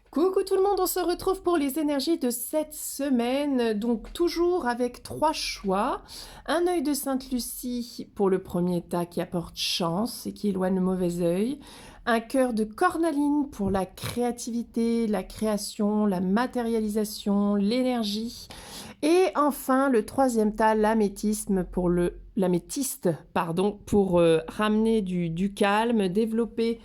Coucou tout le monde, on se retrouve pour les énergies de cette semaine, donc toujours avec 3 choix. Un œil de Sainte-Lucie pour le premier tas qui apporte chance et qui éloigne le mauvais œil. Un cœur de Cornaline pour la créativité, la création, la matérialisation, l'énergie. Et enfin le troisième tas, l'améthyste, pardon, pour ramener du calme, développer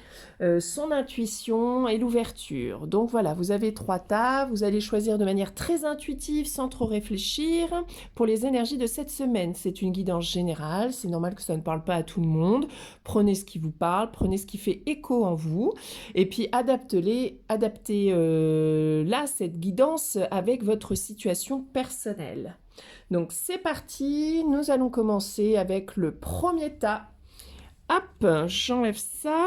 son intuition et l'ouverture. Donc voilà, vous avez 3 tas, vous allez choisir de manière très intuitive, sans trop réfléchir, pour les énergies de cette semaine. C'est une guidance générale, c'est normal que ça ne parle pas à tout le monde. Prenez ce qui vous parle, prenez ce qui fait écho en vous, et puis adaptez là cette guidance avec votre situation personnelle. Donc c'est parti, nous allons commencer avec le premier tas. Hop, j'enlève ça.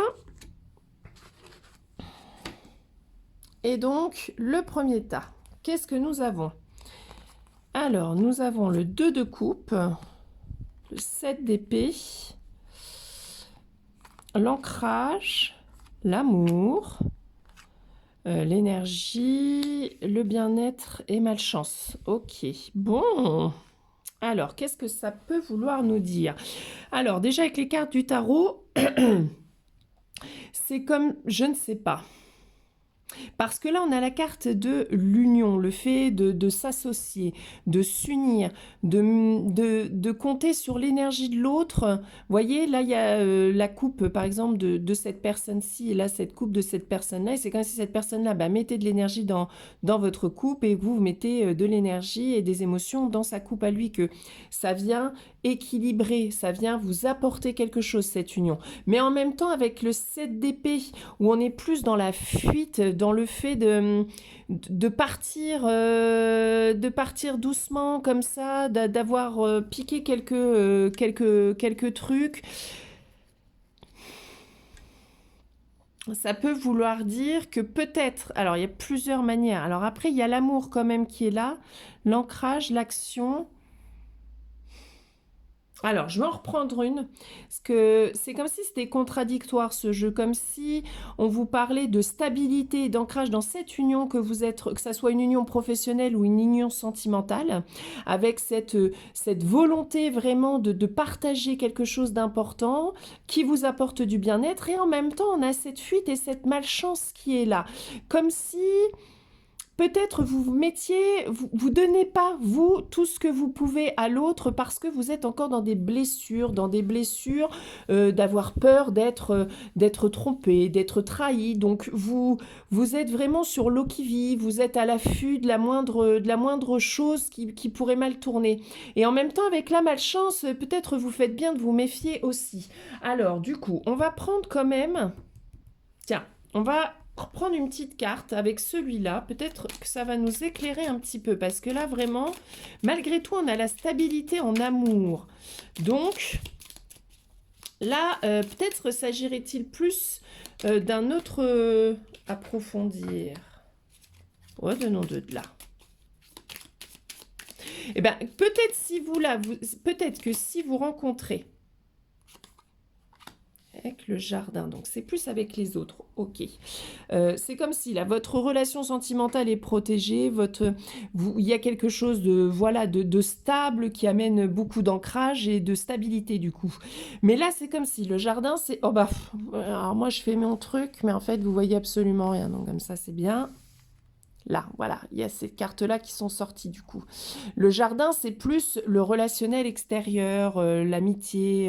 Et donc, le premier tas, qu'est-ce que nous avons? Alors, nous avons le 2 de coupe, le 7 d'épée, l'ancrage, l'amour, l'énergie, le bien-être et malchance. Ok, bon. Alors, qu'est-ce que ça peut vouloir nous dire? Alors, déjà avec les cartes du tarot, c'est comme, je ne sais pas. Parce que là, on a la carte de l'union, le fait de s'associer, de s'unir, de compter sur l'énergie de l'autre. Vous voyez, là, il y a la coupe, par exemple, de cette personne-ci, et là, cette coupe de cette personne-là. Et c'est comme si cette personne-là, mettez de l'énergie dans votre coupe et vous mettez de l'énergie et des émotions dans sa coupe à lui, que ça vient équilibrer, ça vient vous apporter quelque chose, cette union. Mais en même temps, avec le 7 d'épée, où on est plus dans la fuite, dans le fait de partir doucement comme ça, d'avoir piqué quelques trucs. Ça peut vouloir dire que peut-être, alors il y a plusieurs manières. Alors après, il y a l'amour quand même qui est là, l'ancrage, l'action. Alors, je vais en reprendre une, parce que c'est comme si c'était contradictoire ce jeu, comme si on vous parlait de stabilité et d'ancrage dans cette union que vous êtes, que ça soit une union professionnelle ou une union sentimentale, avec cette volonté vraiment de partager quelque chose d'important qui vous apporte du bien-être, et en même temps, on a cette fuite et cette malchance qui est là, comme si peut-être vous mettiez, vous donnez pas, vous, tout ce que vous pouvez à l'autre parce que vous êtes encore dans des blessures, d'avoir peur d'être trompé, d'être trahi. Donc vous êtes vraiment sur l'eau qui vit, vous êtes à l'affût de la moindre chose qui pourrait mal tourner. Et en même temps, avec la malchance, peut-être vous faites bien de vous méfier aussi. Alors, du coup, on va prendre quand même... Tiens, on va prendre une petite carte avec celui-là. Peut-être que ça va nous éclairer un petit peu. Parce que là, vraiment, malgré tout, on a la stabilité en amour. Donc, là, peut-être s'agirait-il plus d'un autre approfondir. Ouais, donnons deux de là. Eh bien, peut-être si vous là, peut-être que si vous rencontrez avec le jardin, donc c'est plus avec les autres, ok. C'est comme si là, votre relation sentimentale est protégée, il y a quelque chose de stable qui amène beaucoup d'ancrage et de stabilité du coup. Mais là, c'est comme si le jardin, c'est... Oh bah, alors moi je fais mon truc, mais en fait vous voyez absolument rien, donc comme ça c'est bien. Là, voilà, il y a ces cartes-là qui sont sorties du coup. Le jardin, c'est plus le relationnel extérieur, l'amitié,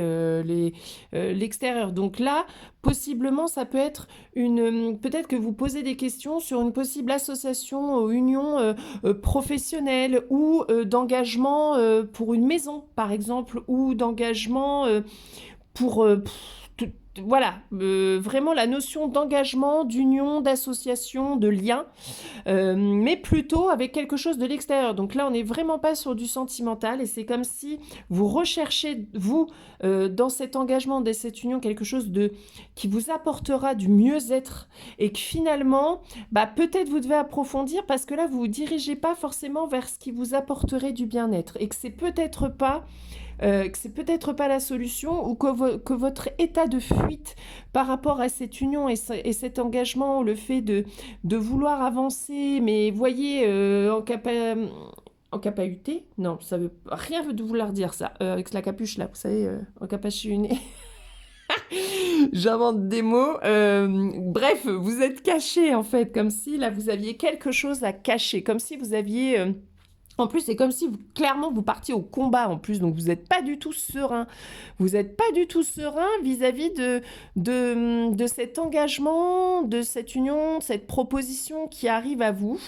l'extérieur. Donc là, possiblement, ça peut être peut-être que vous posez des questions sur une possible association ou union professionnelle ou d'engagement pour une maison, par exemple, ou d'engagement pour... voilà, vraiment la notion d'engagement, d'union, d'association, de lien, mais plutôt avec quelque chose de l'extérieur. Donc là, on n'est vraiment pas sur du sentimental et c'est comme si vous recherchez, vous, dans cet engagement, dans cette union, quelque chose qui vous apportera du mieux-être et que finalement, peut-être vous devez approfondir parce que là, vous ne vous dirigez pas forcément vers ce qui vous apporterait du bien-être et que c'est peut-être pas que c'est peut-être pas la solution ou que votre état de fuite par rapport à cette union et cet engagement, le fait de vouloir avancer, mais voyez, en capahuté? Non, ça veut rien de vouloir dire ça. Avec la capuche là, vous savez, en capuché. J'invente des mots. Bref, vous êtes caché en fait, comme si là vous aviez quelque chose à cacher, comme si vous aviez. En plus, c'est comme si clairement vous partiez au combat en plus, donc vous n'êtes pas du tout serein. Vous n'êtes pas du tout serein vis-à-vis de cet engagement, de cette union, de cette proposition qui arrive à vous.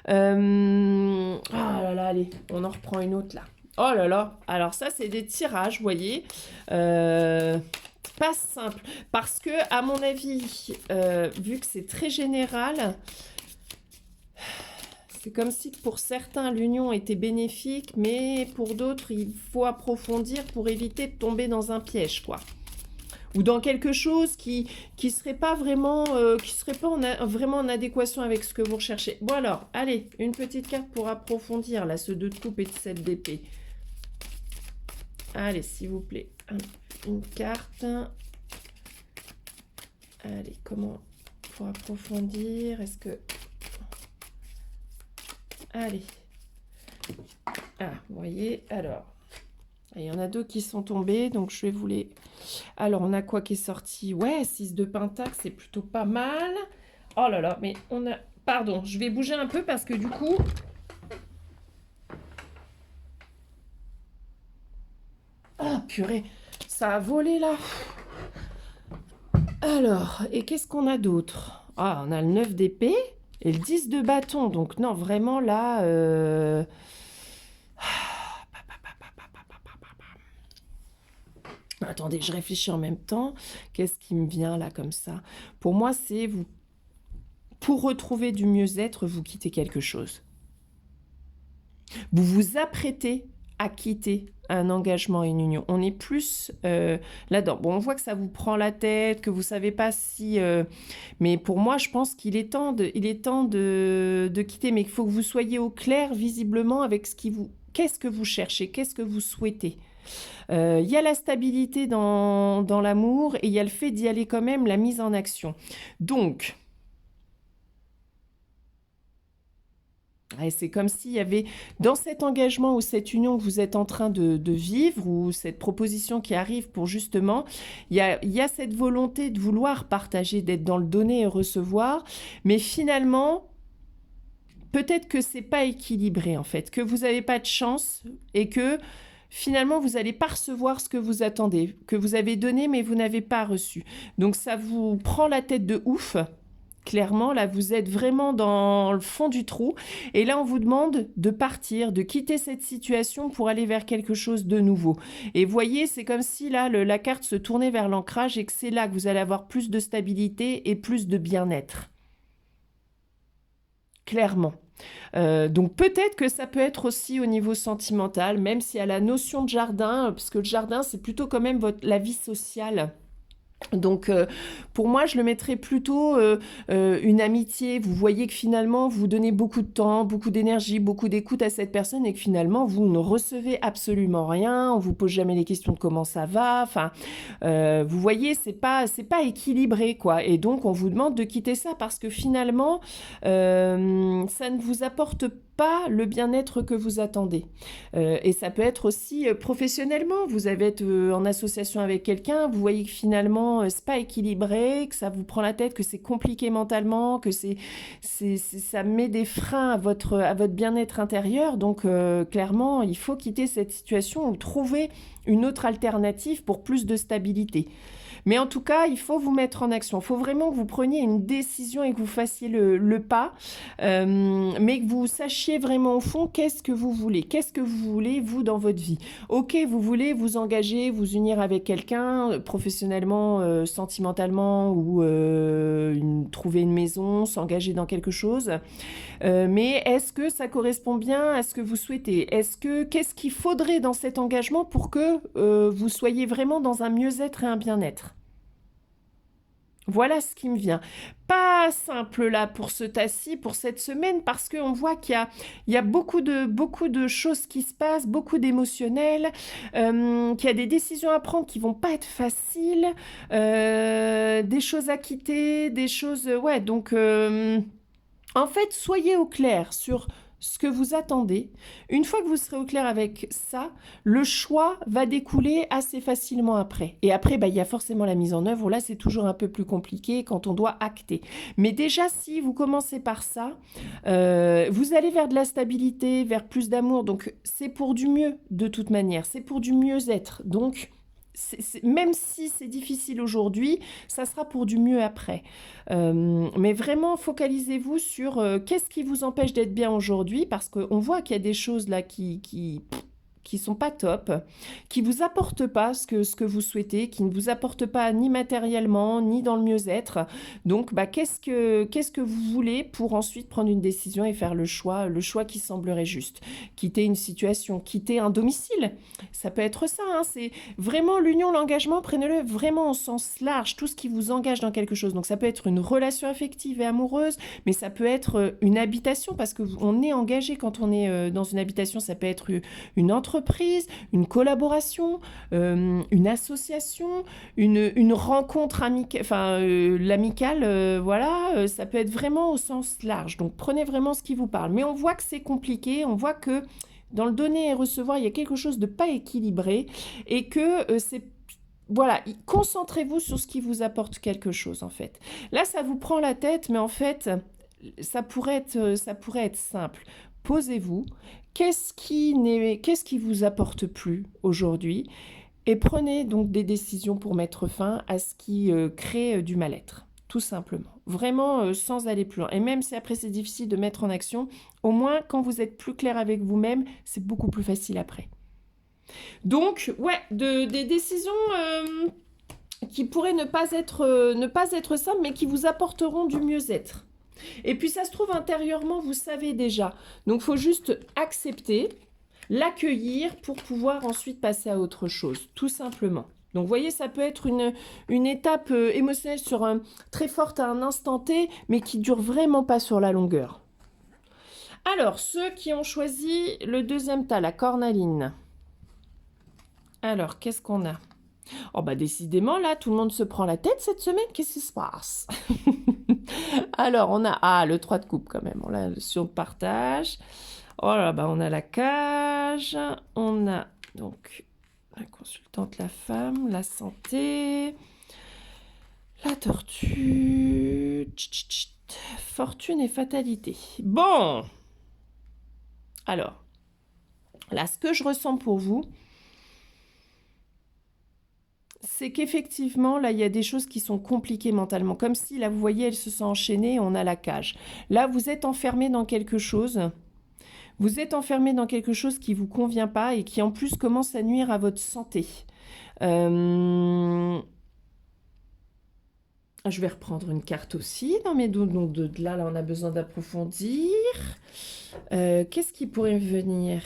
Ah là là, allez, on en reprend une autre là. Oh là là, alors ça c'est des tirages, vous voyez. Pas simple, parce que à mon avis, vu que c'est très général, c'est comme si pour certains l'union était bénéfique, mais pour d'autres il faut approfondir pour éviter de tomber dans un piège, quoi. Ou dans quelque chose qui serait pas vraiment, vraiment en adéquation avec ce que vous recherchez. Bon alors, allez, une petite carte pour approfondir, là, ce 2 de coupe et de 7 d'épée. Allez, s'il vous plaît, une carte. Allez, comment pour approfondir? Est-ce que... Allez. Ah, vous voyez, alors... Il y en a 2 qui sont tombés, donc je vais vous les... Alors, on a quoi qui est sorti? Ouais, 6 de pentacle, c'est plutôt pas mal. Oh là là, mais on a... Pardon, je vais bouger un peu parce que du coup... Ah, purée, ça a volé là. Alors, et qu'est-ce qu'on a d'autre? Ah, on a le 9 d'épée et le 10 de bâton. Donc non, vraiment là... Attendez, je réfléchis en même temps. Qu'est-ce qui me vient là comme ça? Pour moi, c'est vous... Pour retrouver du mieux-être, vous quittez quelque chose. Vous vous apprêtez à quitter un engagement et une union. On est plus là-dedans. Bon, on voit que ça vous prend la tête, que vous savez pas si... mais pour moi, je pense qu'il est temps de quitter. Mais il faut que vous soyez au clair, visiblement, avec ce qui vous... Qu'est-ce que vous cherchez? Qu'est-ce que vous souhaitez? Il y a la stabilité dans l'amour et il y a le fait d'y aller quand même, la mise en action. Donc... Et c'est comme s'il y avait, dans cet engagement ou cette union que vous êtes en train de vivre, ou cette proposition qui arrive pour justement, il y a cette volonté de vouloir partager, d'être dans le donner et recevoir, mais finalement, peut-être que c'est pas équilibré en fait, que vous n'avez pas de chance et que finalement vous n'allez pas recevoir ce que vous attendez, que vous avez donné mais vous n'avez pas reçu. Donc ça vous prend la tête de ouf. Clairement, là, vous êtes vraiment dans le fond du trou. Et là, on vous demande de partir, de quitter cette situation pour aller vers quelque chose de nouveau. Et voyez, c'est comme si là, la carte se tournait vers l'ancrage et que c'est là que vous allez avoir plus de stabilité et plus de bien-être. Clairement. Donc peut-être que ça peut être aussi au niveau sentimental, même s'il y a la notion de jardin, parce que le jardin, c'est plutôt quand même la vie sociale. Donc pour moi je le mettrais plutôt une amitié. Vous voyez que finalement vous donnez beaucoup de temps, beaucoup d'énergie, beaucoup d'écoute à cette personne et que finalement vous ne recevez absolument rien, on vous pose jamais les questions de comment ça va, enfin vous voyez c'est pas équilibré quoi, et donc on vous demande de quitter ça parce que finalement ça ne vous apporte pas le bien-être que vous attendez. Et ça peut être aussi professionnellement. Vous avez été en association avec quelqu'un, vous voyez que finalement c'est pas équilibré, que ça vous prend la tête, que c'est compliqué mentalement, que ça met des freins à votre bien-être intérieur. Donc clairement, il faut quitter cette situation ou trouver une autre alternative pour plus de stabilité. Mais en tout cas, il faut vous mettre en action. Il faut vraiment que vous preniez une décision et que vous fassiez le pas, mais que vous sachiez vraiment au fond qu'est-ce que vous voulez. Qu'est-ce que vous voulez, vous, dans votre vie? Ok, vous voulez vous engager, vous unir avec quelqu'un, professionnellement, sentimentalement, ou trouver une maison, s'engager dans quelque chose. Mais est-ce que ça correspond bien à ce que vous souhaitez? Qu'est-ce qu'il faudrait dans cet engagement pour que vous soyez vraiment dans un mieux-être et un bien-être? Voilà ce qui me vient. Pas simple là pour ce tas-ci, pour cette semaine, parce qu'on voit qu'il y a beaucoup de choses qui se passent, beaucoup d'émotionnel, qu'il y a des décisions à prendre qui vont pas être faciles, des choses à quitter, des choses... ouais, donc... en fait, soyez au clair sur ce que vous attendez. Une fois que vous serez au clair avec ça, le choix va découler assez facilement après. Et après, il y a forcément la mise en œuvre. Là, c'est toujours un peu plus compliqué quand on doit acter. Mais déjà, si vous commencez par ça, vous allez vers de la stabilité, vers plus d'amour. Donc, c'est pour du mieux de toute manière. C'est pour du mieux-être. Donc... même si c'est difficile aujourd'hui, ça sera pour du mieux après. Mais vraiment, focalisez-vous sur qu'est-ce qui vous empêche d'être bien aujourd'hui, parce qu'on voit qu'il y a des choses là qui sont pas top, qui vous apportent pas ce que vous souhaitez, qui ne vous apportent pas ni matériellement, ni dans le mieux-être. Donc, qu'est-ce que vous voulez pour ensuite prendre une décision et faire le choix qui semblerait juste. Quitter une situation, quitter un domicile, ça peut être ça, hein, c'est vraiment l'union, l'engagement, prenez-le vraiment au sens large, tout ce qui vous engage dans quelque chose. Donc, ça peut être une relation affective et amoureuse, mais ça peut être une habitation, parce qu'on est engagé quand on est dans une habitation, ça peut être une entreprise, une collaboration, une association, une rencontre amicale, enfin l'amicale, voilà, ça peut être vraiment au sens large. Donc prenez vraiment ce qui vous parle. Mais on voit que c'est compliqué, on voit que dans le donner et recevoir, il y a quelque chose de pas équilibré et que c'est... Voilà, concentrez-vous sur ce qui vous apporte quelque chose en fait. Là, ça vous prend la tête, mais en fait, ça pourrait être simple. Posez-vous, qu'est-ce qui vous apporte plus aujourd'hui? Et prenez donc des décisions pour mettre fin à ce qui crée du mal-être, tout simplement. Vraiment sans aller plus loin. Et même si après c'est difficile de mettre en action, au moins quand vous êtes plus clair avec vous-même, c'est beaucoup plus facile après. Donc, ouais, des décisions qui pourraient ne pas être simples, mais qui vous apporteront du mieux-être. Et puis ça se trouve intérieurement, vous savez déjà. Donc il faut juste accepter, l'accueillir pour pouvoir ensuite passer à autre chose, tout simplement. Donc vous voyez, ça peut être une étape émotionnelle très forte à un instant T, mais qui dure vraiment pas sur la longueur. Alors, ceux qui ont choisi le deuxième tas, la cornaline. Alors, qu'est-ce qu'on a? Oh décidément, là, tout le monde se prend la tête cette semaine. Qu'est-ce qui se passe? Alors, on a... le 3 de coupe quand même. On a sur le partage. Oh là, on a la cage. On a donc la consultante, la femme, la santé, la tortue, fortune et fatalité. Bon. Alors, là, ce que je ressens pour vous, c'est qu'effectivement, là, il y a des choses qui sont compliquées mentalement. Comme si, là, vous voyez, elle se sent enchaînée, on a la cage. Là, vous êtes enfermé dans quelque chose. Vous êtes enfermé dans quelque chose qui ne vous convient pas et qui, en plus, commence à nuire à votre santé. Je vais reprendre une carte aussi. Non, mais donc, là, on a besoin d'approfondir. Qu'est-ce qui pourrait venir ?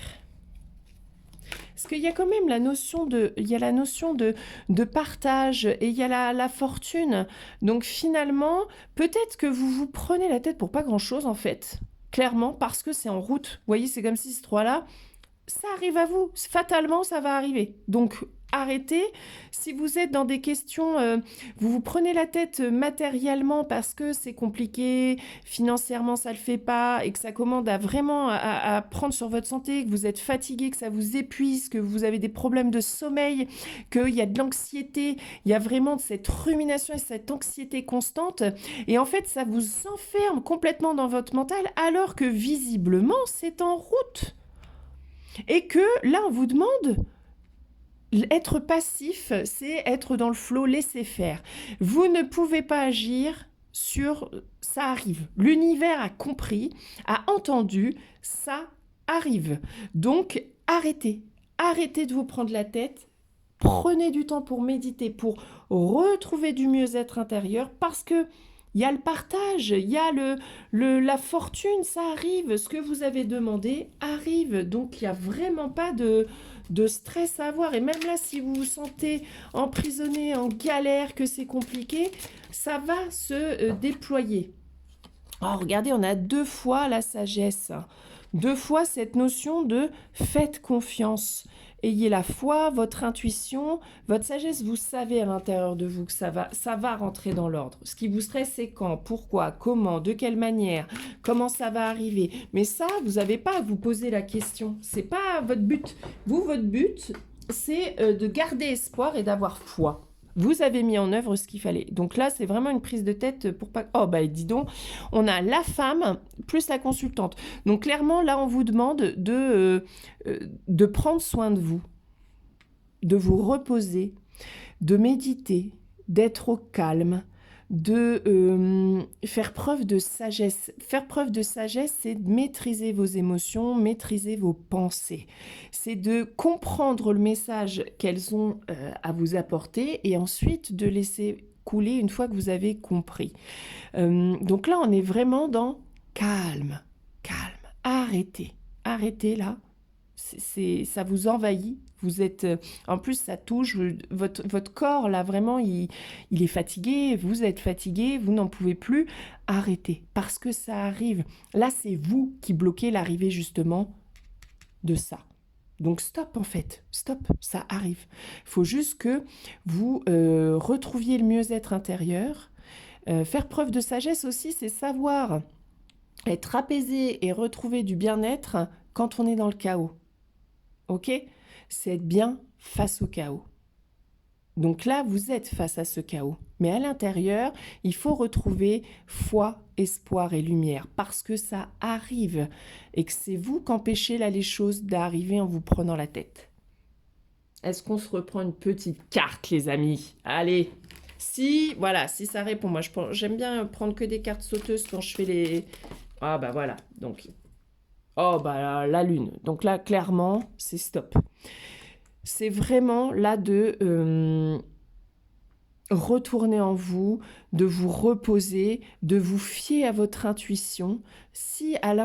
Parce qu'il y a quand même la notion de partage et il y a la fortune. Donc finalement, peut-être que vous vous prenez la tête pour pas grand-chose en fait. Clairement, parce que c'est en route. Vous voyez, c'est comme si ce 3-là, ça arrive à vous. Fatalement, ça va arriver. Donc arrêtez. Si vous êtes dans des questions, vous vous prenez la tête matériellement parce que c'est compliqué, financièrement ça le fait pas et que ça commande à prendre sur votre santé, que vous êtes fatigué, que ça vous épuise, que vous avez des problèmes de sommeil, qu'il y a de l'anxiété, il y a vraiment cette rumination et cette anxiété constante et en fait ça vous enferme complètement dans votre mental alors que visiblement c'est en route et que là on vous demande... Être passif, c'est être dans le flow, laisser faire. Vous ne pouvez pas agir sur ça arrive. L'univers a compris, a entendu, ça arrive. Donc arrêtez. Arrêtez de vous prendre la tête. Prenez du temps pour méditer, pour retrouver du mieux-être intérieur parce que il y a le partage, il y a la fortune, ça arrive. Ce que vous avez demandé arrive. Donc il n'y a vraiment pas de de stress à avoir. Et même là, si vous vous sentez emprisonné, en galère, que c'est compliqué, ça va se déployer. Oh, regardez, on a 2 fois la sagesse. 2 fois cette notion de faites confiance. Ayez la foi, votre intuition, votre sagesse, vous savez à l'intérieur de vous que ça va rentrer dans l'ordre. Ce qui vous stresse, c'est quand, pourquoi, comment, de quelle manière, comment ça va arriver. Mais ça, vous n'avez pas à vous poser la question. C'est pas votre but. Vous, votre but, c'est de garder espoir et d'avoir foi. Vous avez mis en œuvre ce qu'il fallait. Donc là, c'est vraiment une prise de tête pour pas... Oh, bah dis donc, on a la femme plus la consultante. Donc clairement, là, on vous demande de prendre soin de de vous reposer, de méditer, d'être au calme, de faire preuve de sagesse. Faire preuve de sagesse, c'est de maîtriser vos émotions, maîtriser vos pensées. C'est de comprendre le message qu'elles ont à vous apporter et ensuite de laisser couler une fois que vous avez compris. Donc là, on est vraiment dans calme, calme. Arrêtez là. Ça vous envahit. Vous êtes, en plus, ça touche votre corps, là, vraiment, il est fatigué, vous êtes fatigué, vous n'en pouvez plus. Arrêtez, parce que ça arrive. Là, c'est vous qui bloquez l'arrivée, justement, de ça. Donc, stop, en fait. Stop, ça arrive. Il faut juste que vous retrouviez le mieux-être intérieur. Faire preuve de sagesse aussi, c'est savoir être apaisé et retrouver du bien-être quand on est dans le chaos. Ok ? C'est être bien face au chaos. Donc là, vous êtes face à ce chaos. Mais à l'intérieur, il faut retrouver foi, espoir et lumière parce que ça arrive et que c'est vous qu'empêchez là les choses d'arriver en vous prenant la tête. Est-ce qu'on se reprend une petite carte, les amis ? Allez, si ça répond. Moi, j'aime bien prendre que des cartes sauteuses quand je fais les... Ah bah voilà, donc... Oh, bah la lune. Donc là, clairement, c'est stop. C'est vraiment là de retourner en vous, de vous reposer, de vous fier à votre intuition. Si à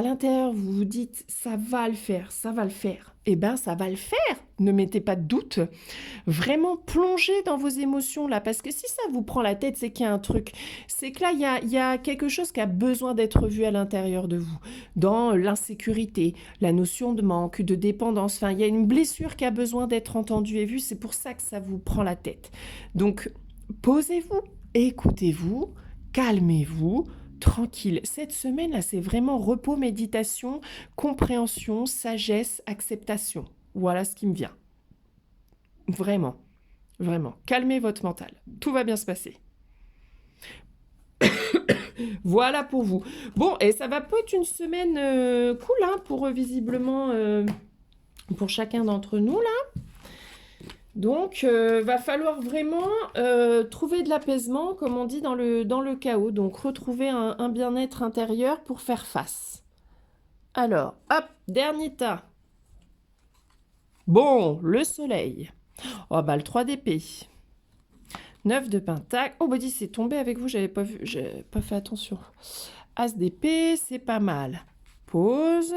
l'intérieur, vous vous dites « ça va le faire », eh bien, ça va le faire. Ne mettez pas de doute. Vraiment, plongez dans vos émotions là, parce que si ça vous prend la tête, c'est qu'il y a un truc. C'est que là, il y a quelque chose qui a besoin d'être vu à l'intérieur de vous. Dans l'insécurité, la notion de manque, de dépendance. Enfin, il y a une blessure qui a besoin d'être entendue et vue. C'est pour ça que ça vous prend la tête. Donc, posez-vous, écoutez-vous, calmez-vous, tranquille. Cette semaine-là, c'est vraiment repos, méditation, compréhension, sagesse, acceptation. Voilà ce qui me vient. Vraiment, vraiment. Calmez votre mental. Tout va bien se passer. Voilà pour vous. Bon, et ça va pas être une semaine cool, hein, pour visiblement, pour chacun d'entre nous, là. Donc, va falloir vraiment trouver de l'apaisement, comme on dit, dans le chaos. Donc, retrouver un bien-être intérieur pour faire face. Alors, hop, dernier tas. Bon, le soleil. Oh, bah, le 3 d'épée. 9 de pentacle. Oh, bah, dis, c'est tombé avec vous, j'avais pas vu, j'ai pas fait attention. As d'épée, c'est pas mal. Pause.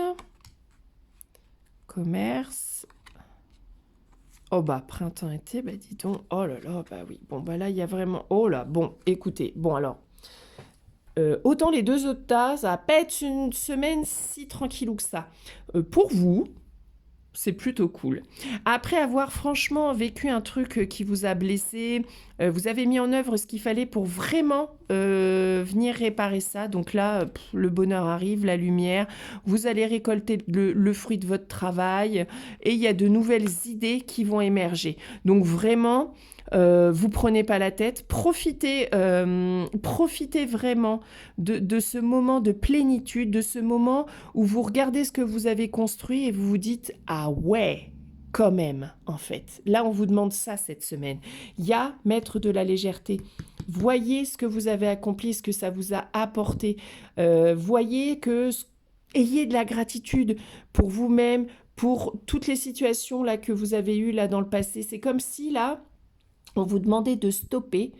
Commerce. Oh bah printemps-été, bah dis donc, oh là là, bah oui, bon bah là il y a vraiment, oh là, bon, écoutez, bon alors, autant les 2 autres tas, ça va pas être une semaine si tranquillou que ça. Pour vous, c'est plutôt cool. Après avoir franchement vécu un truc qui vous a blessé, vous avez mis en œuvre ce qu'il fallait pour vraiment venir réparer ça. Donc là, le bonheur arrive, la lumière. Vous allez récolter le fruit de votre travail et il y a de nouvelles idées qui vont émerger. Donc vraiment, vous prenez pas la tête. Profitez vraiment de ce moment de plénitude, de ce moment où vous regardez ce que vous avez construit et vous vous dites « Ah ouais !» quand même, en fait. Là, on vous demande ça cette semaine. Il y a mettre de la légèreté. Voyez ce que vous avez accompli, ce que ça vous a apporté. Voyez ayez de la gratitude pour vous-même, pour toutes les situations là que vous avez eues là dans le passé. C'est comme si là, on vous demandait de stopper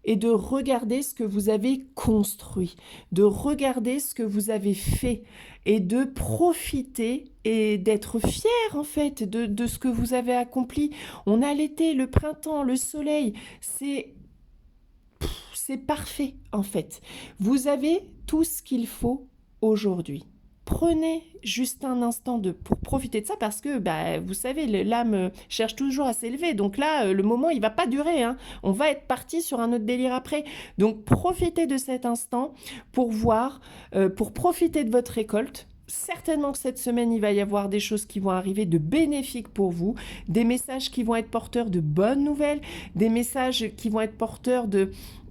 et de regarder ce que vous avez construit, de regarder ce que vous avez fait et de profiter et d'être fier en fait de ce que vous avez accompli. On a l'été, le printemps, le soleil, c'est parfait en fait. Vous avez tout ce qu'il faut aujourd'hui. Prenez juste un instant pour profiter de ça parce que, vous savez, l'âme cherche toujours à s'élever. Donc là, le moment, il va pas durer, hein. On va être parti sur un autre délire après. Donc profitez de cet instant pour voir, pour profiter de votre récolte. Certainement que cette semaine, il va y avoir des choses qui vont arriver de bénéfiques pour vous, des messages qui vont être porteurs de bonnes nouvelles, des messages qui vont être porteurs de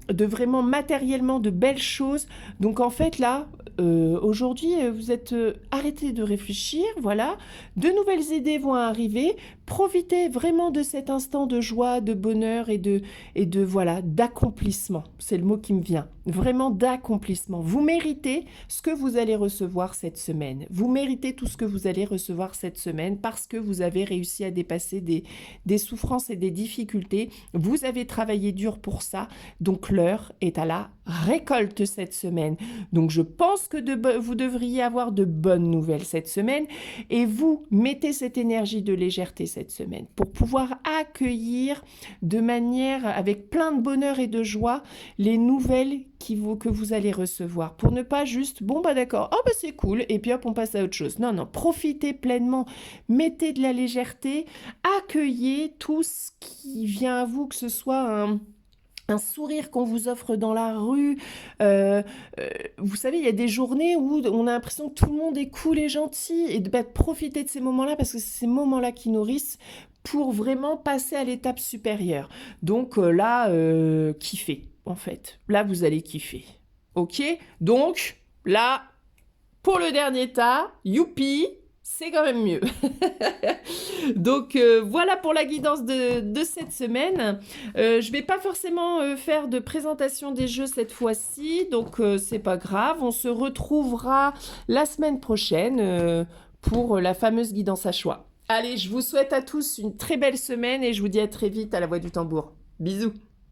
vraiment matériellement de belles choses. Donc en fait là, aujourd'hui, vous êtes arrêtez de réfléchir, voilà. De nouvelles idées vont arriver. Profitez vraiment de cet instant de joie, de bonheur et de voilà, d'accomplissement. C'est le mot qui me vient. Vraiment d'accomplissement. Vous méritez ce que vous allez recevoir cette semaine. Vous méritez tout ce que vous allez recevoir cette semaine parce que vous avez réussi à dépasser des souffrances et des difficultés. Vous avez travaillé dur pour ça. Donc l'heure est à la récolte cette semaine. Donc je pense que vous devriez avoir de bonnes nouvelles cette semaine et vous mettez cette énergie de légèreté cette semaine pour pouvoir accueillir de manière avec plein de bonheur et de joie les nouvelles que vous allez recevoir pour ne pas juste d'accord, c'est cool et puis hop on passe à autre chose. Non, profitez pleinement, mettez de la légèreté, accueillez tout ce qui vient à vous, que ce soit un sourire qu'on vous offre dans la rue. Vous savez, il y a des journées où on a l'impression que tout le monde est cool et gentil et de profiter de ces moments-là parce que c'est ces moments-là qui nourrissent pour vraiment passer à l'étape supérieure. Donc là, kiffez en fait. Là, vous allez kiffer. Ok? Donc là, pour le dernier tas, youpi, c'est quand même mieux. Donc voilà pour la guidance de cette semaine. Je vais pas forcément faire de présentation des jeux cette fois-ci, donc c'est pas grave. On se retrouvera la semaine prochaine pour la fameuse guidance à choix. Allez, je vous souhaite à tous une très belle semaine et je vous dis à très vite à la Voix du Tambour. Bisous.